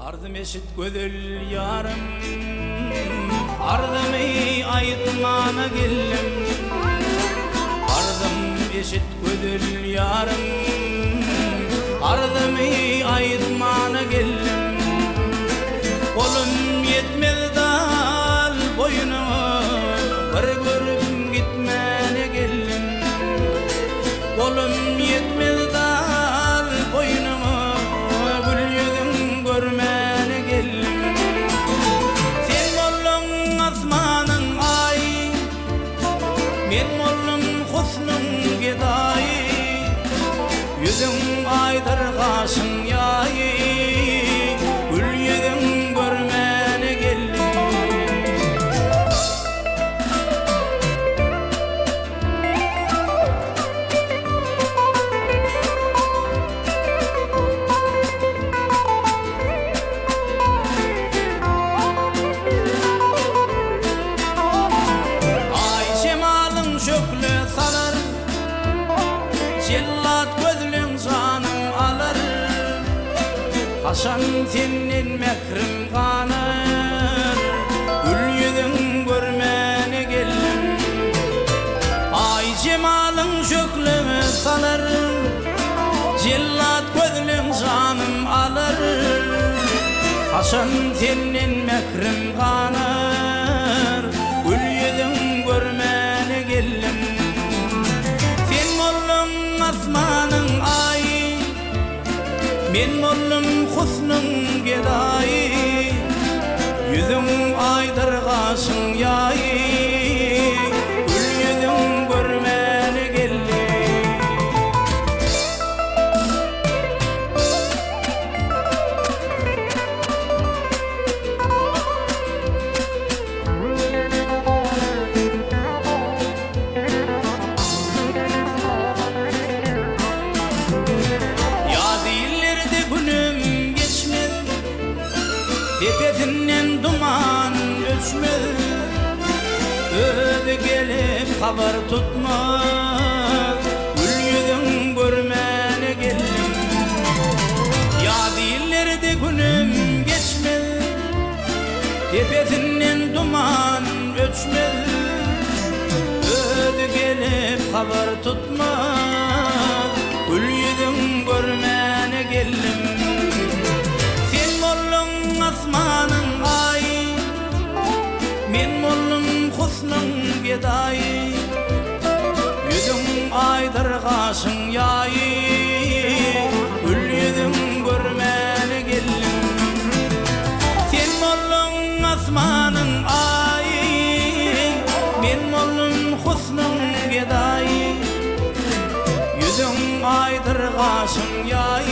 Ardım eşit gödül yarım, ardım ey ayıtmana gellim. Ardım eşit gödül yarım, ardım ey ayıtmana gellim. Kolum yetmez dal boynumu, bir görüp gitmene gellim. Kolum yetmez dal boynumu, gül yüzün görmene gellim. Sen bollun asmanın ay, men bollum husnun geday. Yüzün aydır kaşın yay, gül yüzün görmene gellim. Şöklü salar, cellat gözlüm canım alır. Haşan senin mekrim kanır, gül yüzün görmene geldim. Ay cemalın şöklü salar, cellat gözlüm canım alır. Haşan senin mekrim kanır, gül yüzün görmene geldim. Sen mollum asmanın ay, men mollum husnun geday. Yüzün aydır kaşın yay, gül yüzün görmene geldim. Tepesinden duman öçmez, öde gelip haber tutmaz, gül yüzün görmene geldim. Ya dillerde günüm geçmez, tepesinden duman öçmez, öde gelip haber tutmaz, gül yüzün görmene geldim. Asmanın ay, men mollum husnun geday. Yüzün aydır kaşın yay, gül yüzün görmene geldim. Sen mollum asmanın ay, men mollum husnun geday. Yüzün aydır kaşın yay,